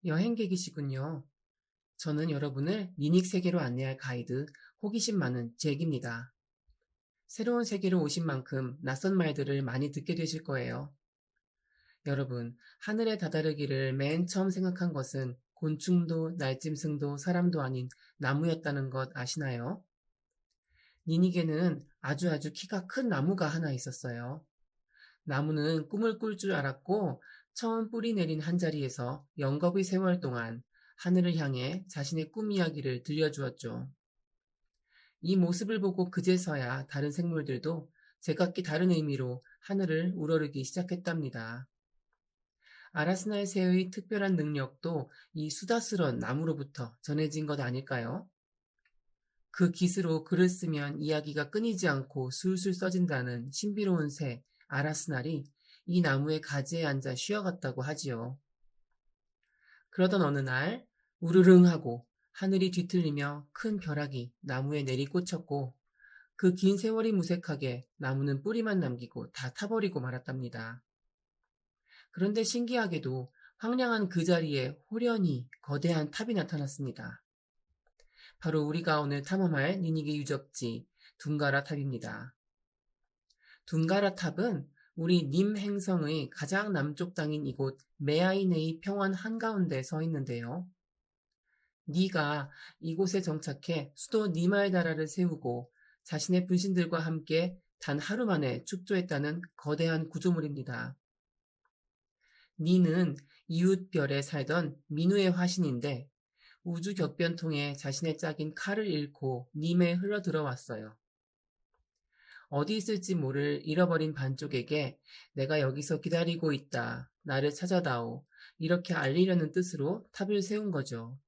여행객이시군요. 저는 여러분을 니닉 세계로 안내할 가이드, 호기심 많은 잭입니다. 새로운 세계로 오신 만큼 낯선 말들을 많이 듣게 되실 거예요. 여러분, 하늘에 다다르기를 맨 처음 생각한 것은 곤충도 날짐승도 사람도 아닌 나무였다는 것 아시나요? 니닉에는 아주 키가 큰 나무가 하나 있었어요. 나무는 꿈을 꿀 줄 알았고 처음 뿌리 내린 한자리에서 영겁의 세월 동안 하늘을 향해 자신의 꿈 이야기를 들려주었죠. 이 모습을 보고 그제서야 다른 생물들도 제각기 다른 의미로 하늘을 우러르기 시작했답니다. 아라스날 새의 특별한 능력도 이 수다스런 나무로부터 전해진 것 아닐까요? 그 깃으로 글을 쓰면 이야기가 끊이지 않고 술술 써진다는 신비로운 새, 아라스날이 이 나무의 가지에 앉아 쉬어갔다고 하지요. 그러던 어느 날, 우르릉 하고 하늘이 뒤틀리며 큰 벼락이 나무에 내리꽂혔고, 그 긴 세월이 무색하게 나무는 뿌리만 남기고 다 타버리고 말았답니다. 그런데 신기하게도 황량한 그 자리에 호련히 거대한 탑이 나타났습니다. 바로 우리가 오늘 탐험할 니니게 유적지 둥가라 탑입니다. 둥가라 탑은 우리 님 행성의 가장 남쪽 땅인 이곳 메아이네이 평원 한가운데 서 있는데요. 니가 이곳에 정착해 수도 니말다라를 세우고 자신의 분신들과 함께 단 하루 만에 축조했다는 거대한 구조물입니다. 니는 이웃별에 살던 민우의 화신인데 우주 격변통에 자신의 짝인 칼을 잃고 님에 흘러 들어왔어요. 어디 있을지 모를 잃어버린 반쪽에게 내가 여기서 기다리고 있다. 나를 찾아다오. 이렇게 알리려는 뜻으로 탑을 세운 거죠.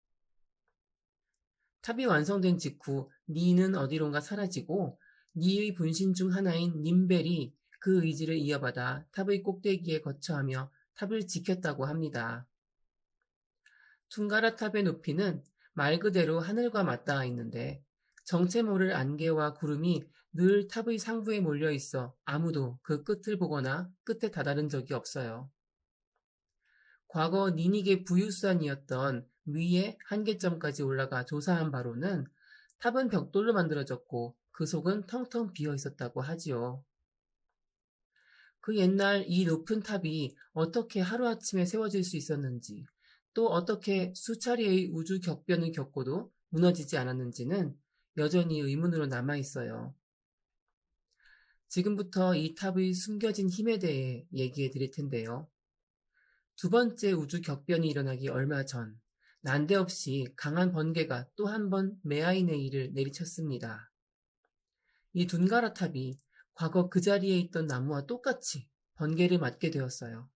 탑이 완성된 직후 니는 어디론가 사라지고 니의 분신 중 하나인 님벨이 그 의지를 이어받아 탑의 꼭대기에 거처하며 탑을 지켰다고 합니다. 퉁가라 탑의 높이는 말 그대로 하늘과 맞닿아 있는데 정체 모를 안개와 구름이 늘 탑의 상부에 몰려 있어 아무도 그 끝을 보거나 끝에 다다른 적이 없어요. 과거 니닉의 부유수단이었던 위의 한계점까지 올라가 조사한 바로는 탑은 벽돌로 만들어졌고 그 속은 텅텅 비어 있었다고 하지요. 그 옛날 이 높은 탑이 어떻게 하루아침에 세워질 수 있었는지, 또 어떻게 수차례의 우주 격변을 겪고도 무너지지 않았는지는 여전히 의문으로 남아 있어요. 지금부터 이 탑의 숨겨진 힘에 대해 얘기해 드릴 텐데요. 두 번째 우주 격변이 일어나기 얼마 전, 난데없이 강한 번개가 또 한 번 메아이네이를 내리쳤습니다. 이 둔가라 탑이 과거 그 자리에 있던 나무와 똑같이 번개를 맞게 되었어요.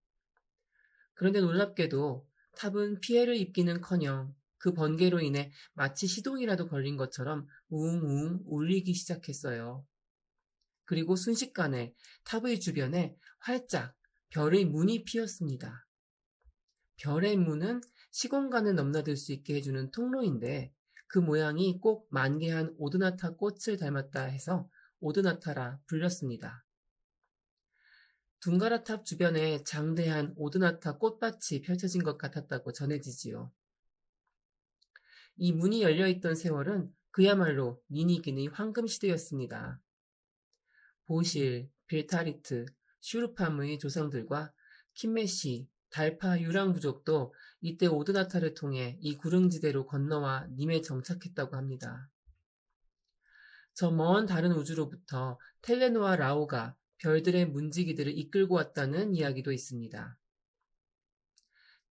그런데 놀랍게도 탑은 피해를 입기는커녕 그 번개로 인해 마치 시동이라도 걸린 것처럼 우웅우웅 울리기 시작했어요. 그리고 순식간에 탑의 주변에 활짝 별의 문이 피었습니다. 별의 문은 시공간을 넘나들 수 있게 해주는 통로인데 그 모양이 꼭 만개한 오드나타 꽃을 닮았다 해서 오드나타라 불렸습니다. 둥가라탑 주변에 장대한 오드나타 꽃밭이 펼쳐진 것 같았다고 전해지지요. 이 문이 열려있던 세월은 그야말로 니니긴의 황금시대였습니다. 보실, 빌타리트, 슈르팜의 조상들과 킴메시, 달파 유랑 부족도 이때 오드나타를 통해 이 구릉지대로 건너와 님에 정착했다고 합니다. 저 먼 다른 우주로부터 텔레노와 라오가 별들의 문지기들을 이끌고 왔다는 이야기도 있습니다.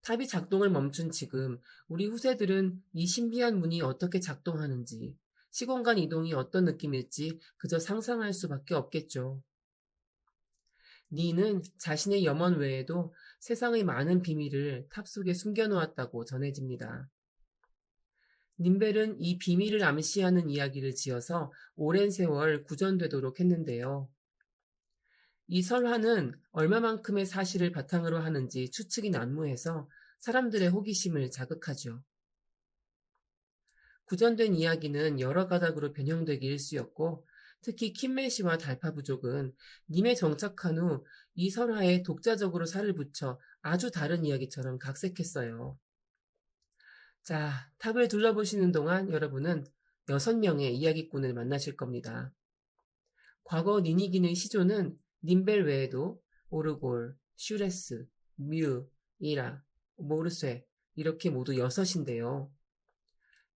탑이 작동을 멈춘 지금 우리 후세들은 이 신비한 문이 어떻게 작동하는지, 시공간 이동이 어떤 느낌일지 그저 상상할 수밖에 없겠죠. 니는 자신의 염원 외에도 세상의 많은 비밀을 탑 속에 숨겨놓았다고 전해집니다. 님벨은 이 비밀을 암시하는 이야기를 지어서 오랜 세월 구전되도록 했는데요. 이 설화는 얼마만큼의 사실을 바탕으로 하는지 추측이 난무해서 사람들의 호기심을 자극하죠. 구전된 이야기는 여러 가닥으로 변형되기 일쑤였고 특히 킴메시와 달파 부족은 님에 정착한 후 이 설화에 독자적으로 살을 붙여 아주 다른 이야기처럼 각색했어요. 자, 탑을 둘러보시는 동안 여러분은 6명의 이야기꾼을 만나실 겁니다. 과거 니니기의 시조는 님벨 외에도 오르골, 슈레스, 뮤, 이라, 모르쇠 이렇게 모두 6인데요.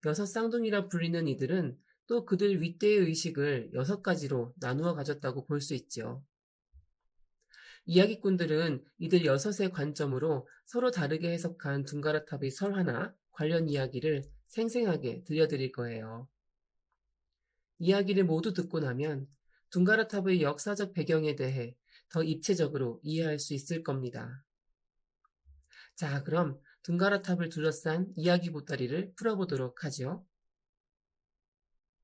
6쌍둥이라 불리는 이들은 또 그들 윗대의 의식을 6가지로 나누어 가졌다고 볼 수 있죠. 이야기꾼들은 이들 6의 관점으로 서로 다르게 해석한 둥가라탑의 설화나 관련 이야기를 생생하게 들려드릴 거예요. 이야기를 모두 듣고 나면 둥가라탑의 역사적 배경에 대해 더 입체적으로 이해할 수 있을 겁니다. 자, 그럼 둥가라탑을 둘러싼 이야기 보따리를 풀어보도록 하죠.